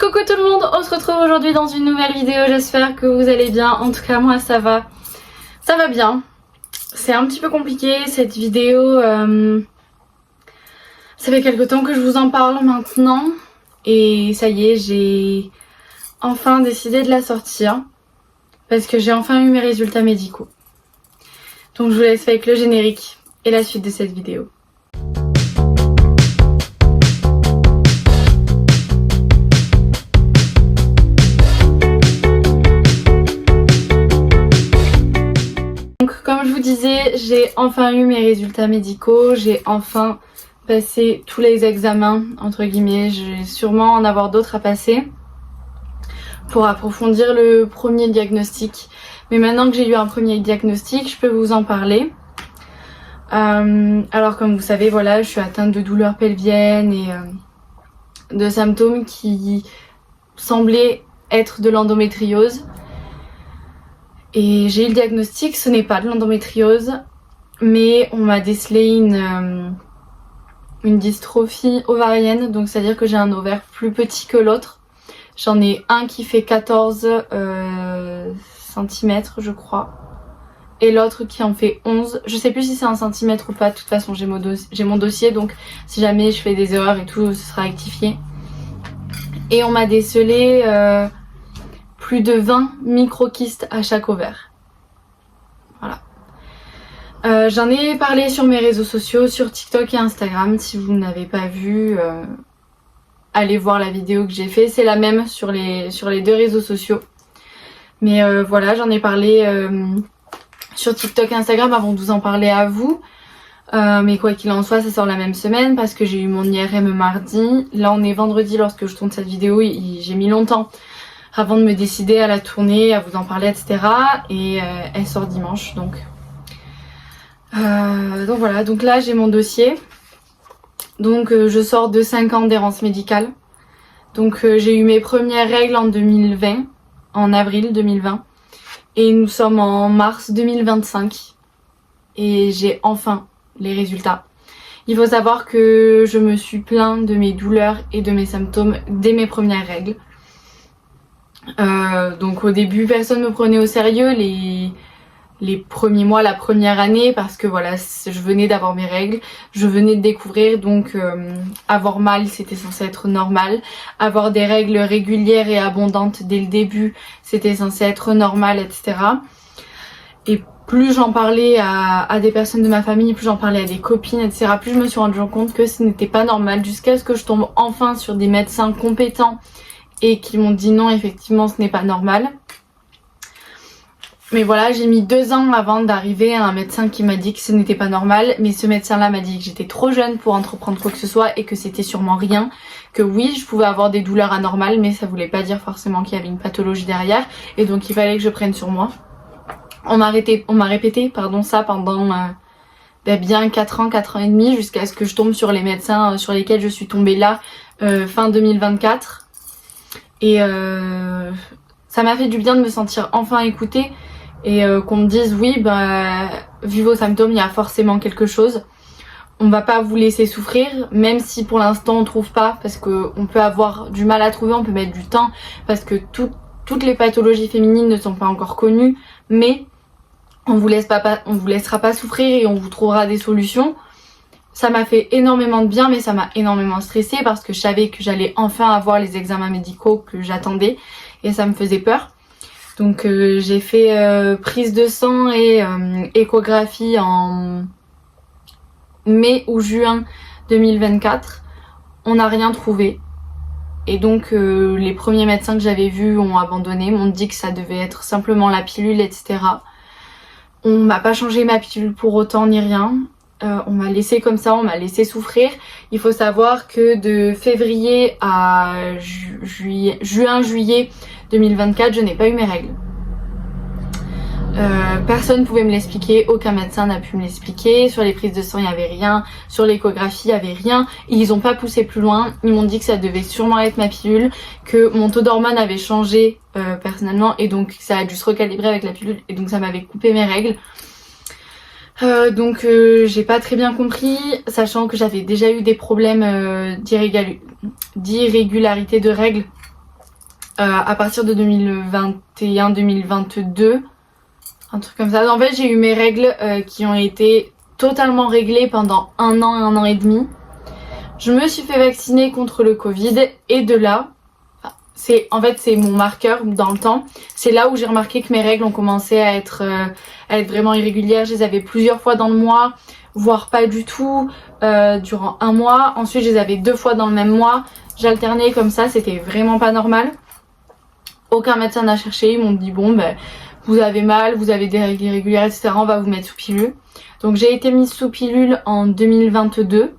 Coucou tout le monde, on se retrouve aujourd'hui dans une nouvelle vidéo, j'espère que vous allez bien. En tout cas moi ça va bien. C'est un petit peu compliqué cette vidéo, ça fait quelque temps que je vous en parle maintenant. Et ça y est, j'ai enfin décidé de la sortir. Parce que j'ai enfin eu mes résultats médicaux. Donc je vous laisse avec le générique et la suite de cette vidéo. Donc comme je vous disais, j'ai enfin eu mes résultats médicaux, j'ai enfin passé tous les examens entre guillemets, je vais sûrement en avoir d'autres à passer pour approfondir le premier diagnostic. Mais maintenant que j'ai eu un premier diagnostic, je peux vous en parler. Alors comme vous savez, voilà, je suis atteinte de douleurs pelviennes et de symptômes qui semblaient être de l'endométriose. Et j'ai eu le diagnostic, ce n'est pas de l'endométriose, mais on m'a décelé une dystrophie ovarienne, donc c'est-à-dire que j'ai un ovaire plus petit que l'autre. J'en ai un qui fait 14 cm je crois. Et l'autre qui en fait 11. Je sais plus si c'est un centimètre ou pas. De toute façon j'ai mon dossier. Donc si jamais je fais des erreurs et tout, ce sera rectifié. Et on m'a décelé plus de 20 microkystes à chaque ovaire. Voilà. J'en ai parlé sur mes réseaux sociaux, sur TikTok et Instagram. Si vous n'avez pas vu... allez voir la vidéo que j'ai fait, c'est la même sur les deux réseaux sociaux. Mais voilà, j'en ai parlé sur TikTok et Instagram avant de vous en parler à vous. Mais quoi qu'il en soit, ça sort la même semaine parce que j'ai eu mon IRM mardi. Là on est vendredi lorsque je tourne cette vidéo, j'ai mis longtemps avant de me décider à la tourner, à vous en parler, etc. Et elle sort dimanche donc voilà, donc là j'ai mon dossier. Donc je sors de 5 ans d'errance médicale. Donc j'ai eu mes premières règles en 2020, en avril 2020. Et nous sommes en mars 2025. Et j'ai enfin les résultats. Il faut savoir que je me suis plaint de mes douleurs et de mes symptômes dès mes premières règles. Donc au début personne ne me prenait au sérieux les premiers mois, la première année, parce que voilà, je venais d'avoir mes règles, je venais de découvrir, donc avoir mal c'était censé être normal, avoir des règles régulières et abondantes dès le début c'était censé être normal, etc. Et plus j'en parlais à des personnes de ma famille, plus j'en parlais à des copines, etc., plus je me suis rendu compte que ce n'était pas normal, jusqu'à ce que je tombe enfin sur des médecins compétents et qui m'ont dit non, effectivement ce n'est pas normal. Mais voilà, j'ai mis 2 ans avant d'arriver à un médecin qui m'a dit que ce n'était pas normal. Mais ce médecin-là m'a dit que j'étais trop jeune pour entreprendre quoi que ce soit et que c'était sûrement rien. Que oui, je pouvais avoir des douleurs anormales, mais ça voulait pas dire forcément qu'il y avait une pathologie derrière. Et donc il fallait que je prenne sur moi. On m'a répété ça pendant bien 4 ans et demi, jusqu'à ce que je tombe sur les médecins sur lesquels je suis tombée là, fin 2024. Et ça m'a fait du bien de me sentir enfin écoutée. Et qu'on me dise oui, bah vu vos symptômes il y a forcément quelque chose, on va pas vous laisser souffrir, même si pour l'instant on trouve pas, parce que on peut avoir du mal à trouver, on peut mettre du temps, parce que toutes les pathologies féminines ne sont pas encore connues, mais on vous laissera pas souffrir et on vous trouvera des solutions. Ça m'a fait énormément de bien, mais ça m'a énormément stressée parce que je savais que j'allais enfin avoir les examens médicaux que j'attendais et ça me faisait peur. Donc j'ai fait prise de sang et échographie en mai ou juin 2024. On n'a rien trouvé. Et donc les premiers médecins que j'avais vus ont abandonné, m'ont dit que ça devait être simplement la pilule, etc. On m'a pas changé ma pilule pour autant ni rien. On m'a laissé comme ça, on m'a laissé souffrir. Il faut savoir que de février à juin-juillet 2024, je n'ai pas eu mes règles. Personne ne pouvait me l'expliquer, aucun médecin n'a pu me l'expliquer. Sur les prises de sang il n'y avait rien, sur l'échographie il n'y avait rien. Ils n'ont pas poussé plus loin, ils m'ont dit que ça devait sûrement être ma pilule, que mon taux d'hormones avait changé personnellement et donc ça a dû se recalibrer avec la pilule et donc ça m'avait coupé mes règles. Donc j'ai pas très bien compris, sachant que j'avais déjà eu des problèmes d'irrégularité de règles à partir de 2021-2022, un truc comme ça. En fait, j'ai eu mes règles qui ont été totalement réglées pendant un an et demi. Je me suis fait vacciner contre le Covid et de là, c'est mon marqueur dans le temps. C'est là où j'ai remarqué que mes règles ont commencé à être vraiment irrégulières. Je les avais plusieurs fois dans le mois, voire pas du tout durant un mois. Ensuite, je les avais 2 fois dans le même mois. J'alternais comme ça, c'était vraiment pas normal. Aucun médecin n'a cherché, ils m'ont dit bon ben vous avez mal, vous avez des règles irrégulières, etc. On va vous mettre sous pilule. Donc j'ai été mise sous pilule en 2022.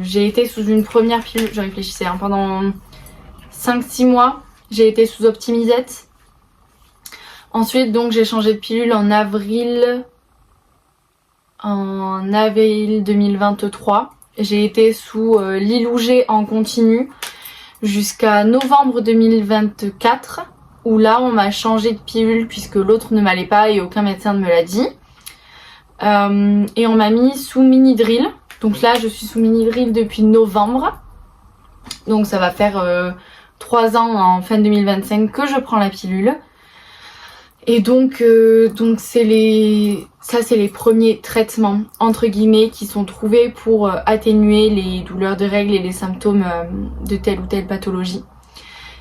J'ai été sous une première pilule, je réfléchissais, pendant 5-6 mois. J'ai été sous Optimizette. Ensuite donc j'ai changé de pilule en avril 2023. J'ai été sous Lilouget en continu jusqu'à novembre 2024 où là on m'a changé de pilule puisque l'autre ne m'allait pas et aucun médecin ne me l'a dit. Et on m'a mis sous Minidril. Donc là je suis sous Minidril depuis novembre. Donc ça va faire 3 ans en fin 2025 que je prends la pilule. Et donc c'est les premiers traitements entre guillemets qui sont trouvés pour atténuer les douleurs de règles et les symptômes de telle ou telle pathologie.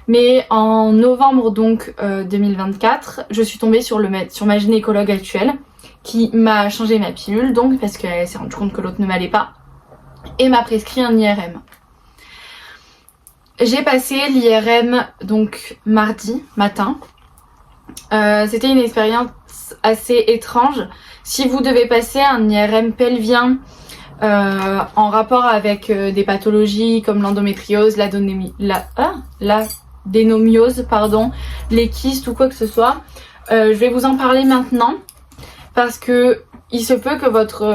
Mais en novembre donc 2024, je suis tombée sur ma gynécologue actuelle qui m'a changé ma pilule donc parce qu'elle s'est rendue compte que l'autre ne m'allait pas et m'a prescrit un IRM. J'ai passé l'IRM donc mardi matin. C'était une expérience assez étrange. Si vous devez passer un IRM pelvien en rapport avec des pathologies comme l'endométriose, l'adénomiose, les kystes ou quoi que ce soit, je vais vous en parler maintenant parce que il se peut que votre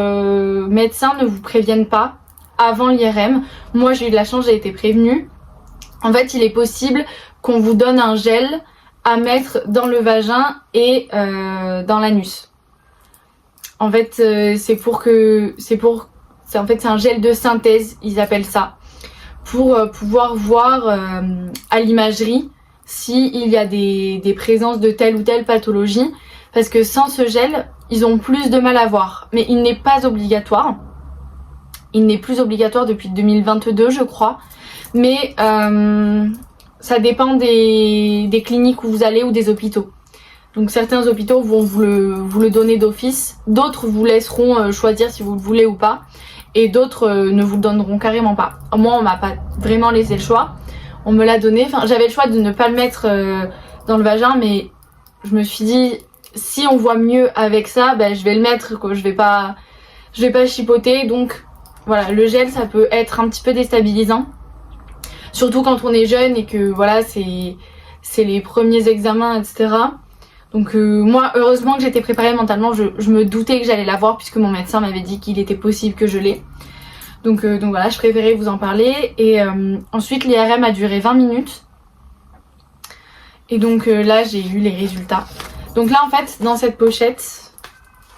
médecin ne vous prévienne pas avant l'IRM. Moi j'ai eu de la chance, j'ai été prévenue. En fait il est possible qu'on vous donne un gel à mettre dans le vagin et dans l'anus. En fait, c'est un gel de synthèse, ils appellent ça, pour pouvoir voir à l'imagerie s'il y a des présences de telle ou telle pathologie, parce que sans ce gel, ils ont plus de mal à voir. Mais il n'est pas obligatoire. Il n'est plus obligatoire depuis 2022, je crois. Mais ça dépend des cliniques où vous allez ou des hôpitaux. Donc certains hôpitaux vont vous le donner d'office, d'autres vous laisseront choisir si vous le voulez ou pas, et d'autres ne vous le donneront carrément pas. Moi on m'a pas vraiment laissé le choix, on me l'a donné, j'avais le choix de ne pas le mettre dans le vagin, mais je me suis dit si on voit mieux avec ça, je vais le mettre, quoi. Je vais pas chipoter, donc voilà, le gel ça peut être un petit peu déstabilisant. Surtout quand on est jeune et que voilà c'est les premiers examens, etc. Donc moi heureusement que j'étais préparée mentalement, je me doutais que j'allais l'avoir puisque mon médecin m'avait dit qu'il était possible que je l'ai. Donc voilà, je préférais vous en parler. Et ensuite l'IRM a duré 20 minutes. Et donc là j'ai eu les résultats. Donc là en fait dans cette pochette,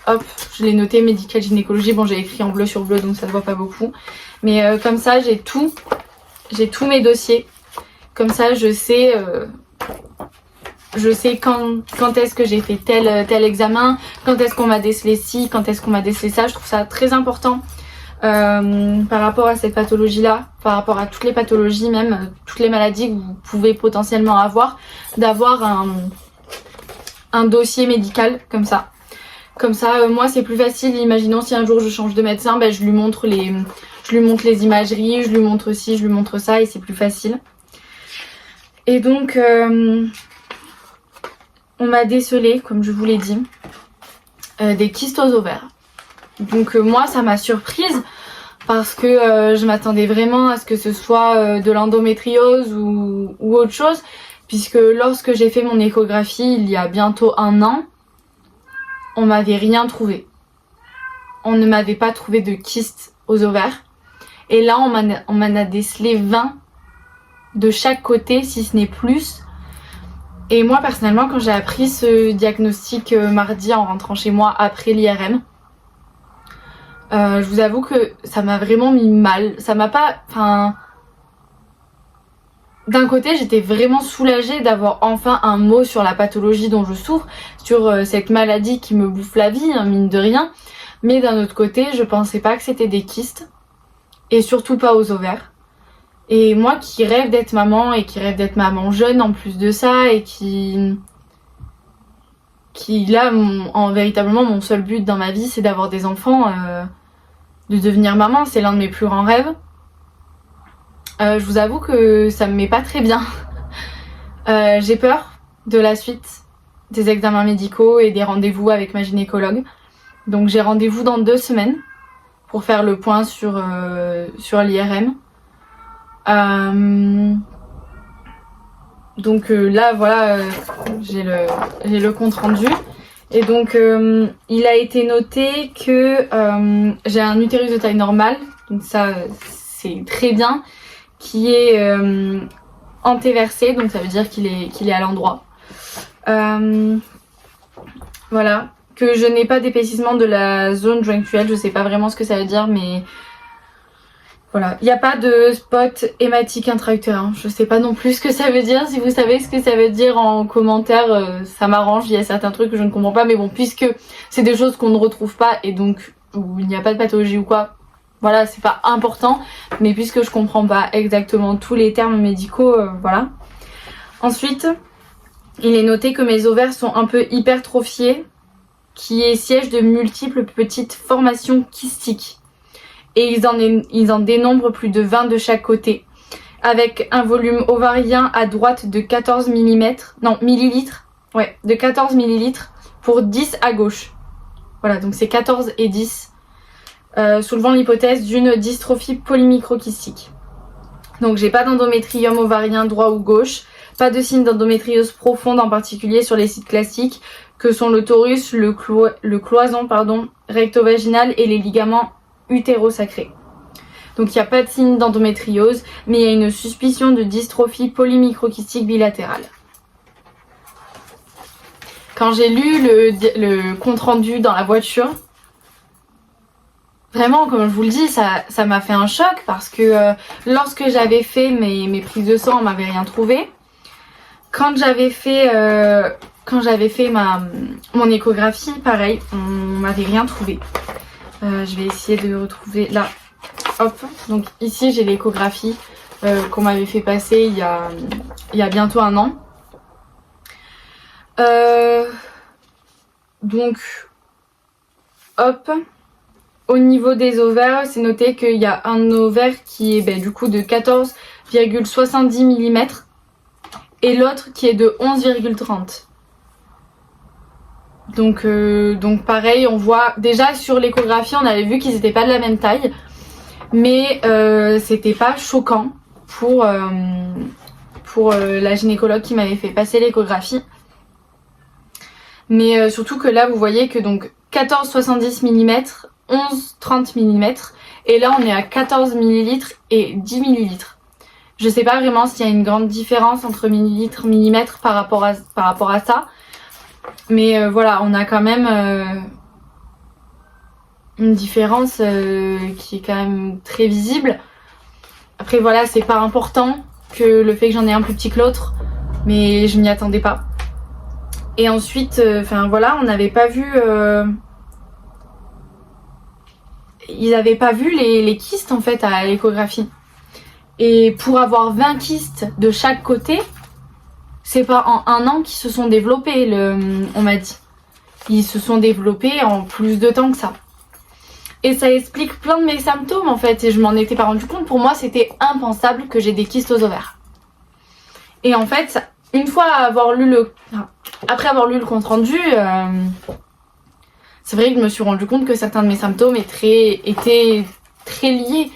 hop, je l'ai noté médical gynécologie. Bon j'ai écrit en bleu sur bleu donc ça se voit pas beaucoup. Mais comme ça j'ai tous mes dossiers. Comme ça je sais quand est-ce que j'ai fait tel examen, quand est-ce qu'on m'a décelé ci, quand est-ce qu'on m'a décelé ça. Je trouve ça très important par rapport à cette pathologie-là, par rapport à toutes les pathologies, même toutes les maladies que vous pouvez potentiellement avoir, d'avoir un dossier médical comme ça. Comme ça, moi c'est plus facile. Imaginons si un jour je change de médecin, je lui montre les imageries, je lui montre ci, je lui montre ça et c'est plus facile. Et donc on m'a décelé, comme je vous l'ai dit, des kystes aux ovaires. Donc moi ça m'a surprise parce que je m'attendais vraiment à ce que ce soit de l'endométriose ou autre chose, puisque lorsque j'ai fait mon échographie il y a bientôt 1 an, on m'avait rien trouvé. On ne m'avait pas trouvé de kystes aux ovaires. Et là on m'en a décelé 20 de chaque côté, si ce n'est plus. Et moi personnellement quand j'ai appris ce diagnostic mardi en rentrant chez moi après l'IRM, je vous avoue que ça m'a vraiment mis mal. Ça m'a pas... d'un côté, j'étais vraiment soulagée d'avoir enfin un mot sur la pathologie dont je souffre, sur cette maladie qui me bouffe la vie, hein, mine de rien. Mais d'un autre côté, je pensais pas que c'était des kystes, et surtout pas aux ovaires. Et moi qui rêve d'être maman, et qui rêve d'être maman jeune en plus de ça, et qui là, véritablement, mon seul but dans ma vie, c'est d'avoir des enfants, de devenir maman, c'est l'un de mes plus grands rêves. Je vous avoue que ça me met pas très bien. J'ai peur de la suite des examens médicaux et des rendez-vous avec ma gynécologue. Donc j'ai rendez-vous dans 2 semaines pour faire le point sur l'IRM. Donc là voilà, j'ai le compte rendu. Et donc il a été noté que j'ai un utérus de taille normale. Donc ça c'est très bien. Qui est antéversé, donc ça veut dire qu'il est à l'endroit. Voilà. Que je n'ai pas d'épaississement de la zone jonctuelle, je sais pas vraiment ce que ça veut dire, mais voilà. Il n'y a pas de spot hématique intra-utérin. Je sais pas non plus ce que ça veut dire. Si vous savez ce que ça veut dire en commentaire, ça m'arrange. Il y a certains trucs que je ne comprends pas, mais bon, puisque c'est des choses qu'on ne retrouve pas et donc où il n'y a pas de pathologie ou quoi, voilà, c'est pas important. Mais puisque je comprends pas exactement tous les termes médicaux, voilà. Ensuite, il est noté que mes ovaires sont un peu hypertrophiés, qui est siège de multiples petites formations kystiques. Et ils en dénombrent plus de 20 de chaque côté, avec un volume ovarien à droite de 14 millilitres, ouais, de 14 millilitres pour 10 à gauche. Voilà, donc c'est 14 et 10, soulevant l'hypothèse d'une dystrophie polymicrokystique. Donc j'ai pas d'endométrium ovarien droit ou gauche, pas de signe d'endométriose profonde en particulier sur les sites classiques, que sont le torus, le cloison recto-vaginal et les ligaments utérosacrés. Donc il n'y a pas de signe d'endométriose, mais il y a une suspicion de dystrophie polymicrokystique bilatérale. Quand j'ai lu le compte rendu dans la voiture, vraiment, comme je vous le dis, ça m'a fait un choc parce que lorsque j'avais fait mes prises de sang, on m'avait rien trouvé. Quand j'avais fait mon échographie, pareil, on m'avait rien trouvé. Je vais essayer de retrouver là. Hop, donc ici j'ai l'échographie qu'on m'avait fait passer il y a bientôt 1 an. Donc, hop, au niveau des ovaires, c'est noté qu'il y a un ovaire qui est du coup de 14,70 mm et l'autre qui est de 11,30. Donc pareil, on voit déjà sur l'échographie, on avait vu qu'ils n'étaient pas de la même taille, mais c'était pas choquant pour la gynécologue qui m'avait fait passer l'échographie. Mais surtout que là, vous voyez que donc 14,70 mm, 11,30 mm, et là on est à 14 ml et 10 ml. Je sais pas vraiment s'il y a une grande différence entre millilitres, millimètres par rapport à ça. Mais voilà, on a quand même une différence qui est quand même très visible. Après voilà, c'est pas important que le fait que j'en ai un plus petit que l'autre, mais je m'y attendais pas. Et ensuite, voilà, on n'avait pas vu... ils n'avaient pas vu les kystes en fait à l'échographie. Et pour avoir 20 kystes de chaque côté, c'est pas en 1 an qu'ils se sont développés, on m'a dit. Ils se sont développés en plus de temps que ça. Et ça explique plein de mes symptômes en fait, et je m'en étais pas rendu compte. Pour moi, c'était impensable que j'ai des kystes aux ovaires. Et en fait, une fois après avoir lu le compte rendu, c'est vrai que je me suis rendu compte que certains de mes symptômes étaient très liés.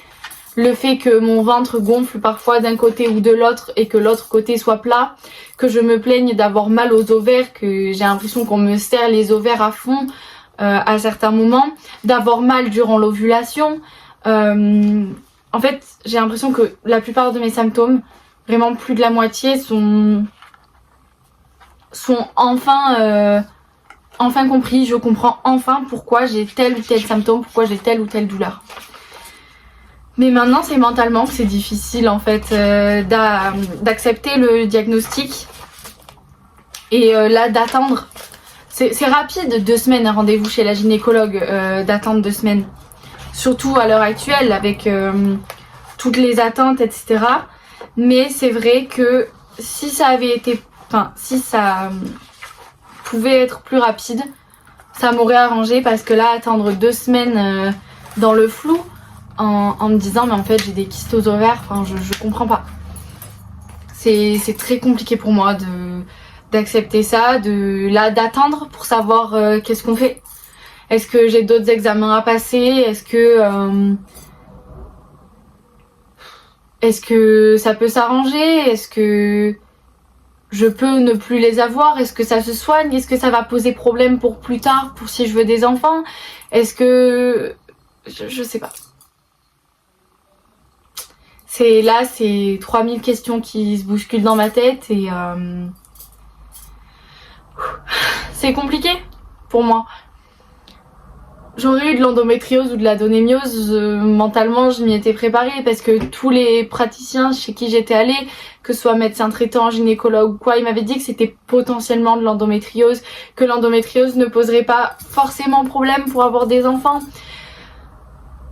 Le fait que mon ventre gonfle parfois d'un côté ou de l'autre et que l'autre côté soit plat, que je me plaigne d'avoir mal aux ovaires, que j'ai l'impression qu'on me serre les ovaires à fond à certains moments, d'avoir mal durant l'ovulation. En fait, j'ai l'impression que la plupart de mes symptômes, vraiment plus de la moitié, sont enfin compris. Je comprends enfin pourquoi j'ai tel ou tel symptôme, pourquoi j'ai telle ou telle douleur. Mais maintenant c'est mentalement que c'est difficile en fait d'accepter le diagnostic et là d'attendre. C'est rapide, 2 semaines un rendez-vous chez la gynécologue, d'attendre 2 semaines. Surtout à l'heure actuelle avec toutes les attentes, etc. Mais c'est vrai que si ça avait été, enfin si ça pouvait être plus rapide, ça m'aurait arrangé parce que là attendre 2 semaines dans le flou en me disant mais en fait j'ai des kystes aux ovaires, enfin je comprends pas. C'est très compliqué pour moi d'accepter ça, d'attendre pour savoir qu'est-ce qu'on fait. Est-ce que j'ai d'autres examens à passer? Est-ce que ça peut s'arranger? Est-ce que je peux ne plus les avoir? Est-ce que ça se soigne? Est-ce que ça va poser problème pour plus tard, pour si je veux des enfants? Est-ce que... Je sais pas. C'est 3000 questions qui se bousculent dans ma tête et... c'est compliqué pour moi. J'aurais eu de l'endométriose ou de l'adénomiose, mentalement je m'y étais préparée parce que tous les praticiens chez qui j'étais allée, que ce soit médecin traitant, gynécologue ou quoi, ils m'avaient dit que c'était potentiellement de l'endométriose, que l'endométriose ne poserait pas forcément problème pour avoir des enfants.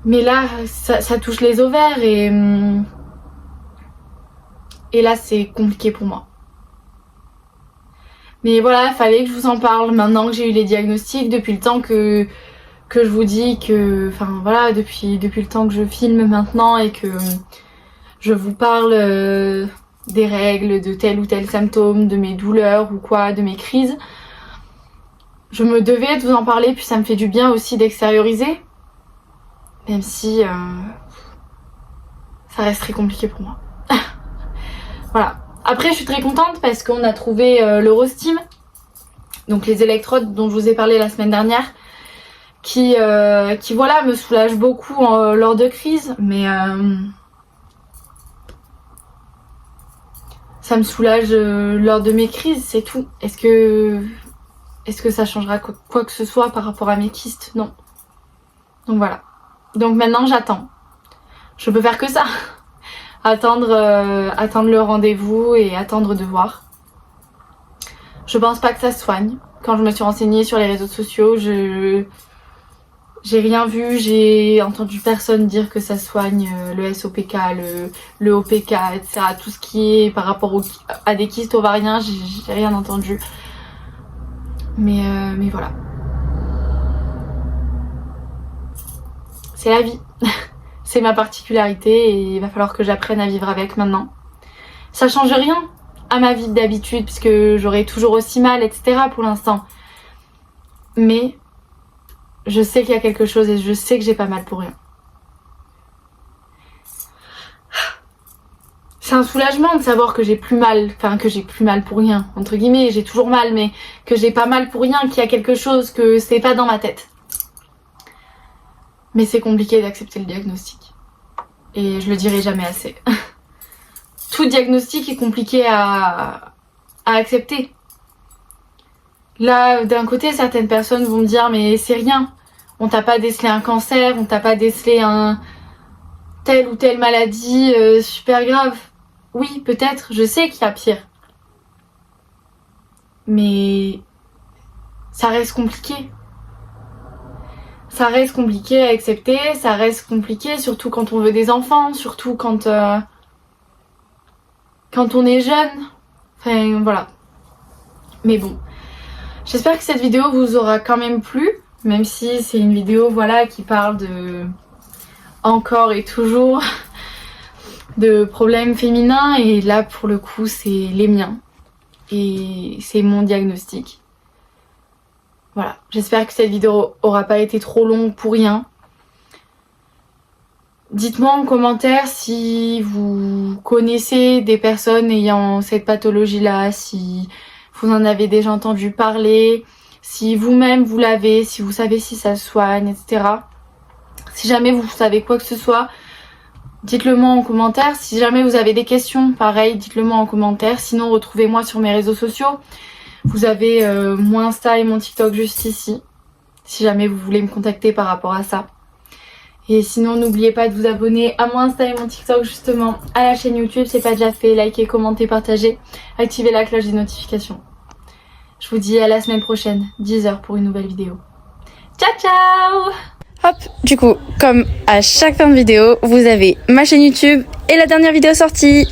Mais là, ça touche les ovaires et là c'est compliqué pour moi. Mais voilà, il fallait que je vous en parle maintenant que j'ai eu les diagnostics, depuis le temps que je vous dis que, enfin voilà, depuis le temps que je filme maintenant et que je vous parle des règles, de tel ou tel symptôme, de mes douleurs ou quoi, de mes crises. Je me devais de vous en parler, puis ça me fait du bien aussi d'extérioriser, même si ça reste très compliqué pour moi. Voilà. Après, je suis très contente parce qu'on a trouvé l'Eurostim, donc les électrodes dont je vous ai parlé la semaine dernière, qui voilà, me soulage beaucoup lors de crises, mais ça me soulage lors de mes crises, c'est tout. Est-ce que ça changera quoi que ce soit par rapport à mes kystes? Non. Donc voilà. Donc maintenant j'attends. Je peux faire que ça. Attendre le rendez-vous et attendre de voir. Je pense pas que ça se soigne. Quand je me suis renseignée sur les réseaux sociaux, j'ai rien vu, j'ai entendu personne dire que ça soigne le SOPK, le OPK, etc. Tout ce qui est par rapport à des kystes ovariens, j'ai rien entendu. Mais voilà. C'est la vie. C'est ma particularité et il va falloir que j'apprenne à vivre avec maintenant. Ça change rien à ma vie d'habitude puisque j'aurai toujours aussi mal, etc. pour l'instant. Mais je sais qu'il y a quelque chose et je sais que j'ai pas mal pour rien. C'est un soulagement de savoir que j'ai plus mal, enfin que j'ai plus mal pour rien, entre guillemets, j'ai toujours mal, mais que j'ai pas mal pour rien, qu'il y a quelque chose, que c'est pas dans ma tête. Mais c'est compliqué d'accepter le diagnostic. Et je le dirai jamais assez. Tout diagnostic est compliqué à accepter. Là, d'un côté, certaines personnes vont me dire mais c'est rien. On t'a pas décelé un cancer, on t'a pas décelé telle ou telle maladie super grave. Oui, peut-être, je sais qu'il y a pire. Mais ça reste compliqué. Ça reste compliqué à accepter, ça reste compliqué surtout quand on veut des enfants, surtout quand on est jeune. Enfin voilà. Mais bon. J'espère que cette vidéo vous aura quand même plu, même si c'est une vidéo voilà qui parle de encore et toujours de problèmes féminins et là pour le coup c'est les miens et c'est mon diagnostic. Voilà, j'espère que cette vidéo aura pas été trop longue pour rien. Dites-moi en commentaire si vous connaissez des personnes ayant cette pathologie-là, si vous en avez déjà entendu parler, si vous-même vous l'avez, si vous savez si ça se soigne, etc. Si jamais vous savez quoi que ce soit, dites-le moi en commentaire. Si jamais vous avez des questions, pareil, dites-le moi en commentaire. Sinon, retrouvez-moi sur mes réseaux sociaux. Vous avez mon Insta et mon TikTok juste ici, si jamais vous voulez me contacter par rapport à ça. Et sinon, n'oubliez pas de vous abonner à mon Insta et mon TikTok justement, à la chaîne YouTube, c'est pas déjà fait, likez, commentez, partagez, activez la cloche des notifications. Je vous dis à la semaine prochaine, 10h pour une nouvelle vidéo. Ciao ciao! Hop, du coup, comme à chaque fin de vidéo, vous avez ma chaîne YouTube et la dernière vidéo sortie.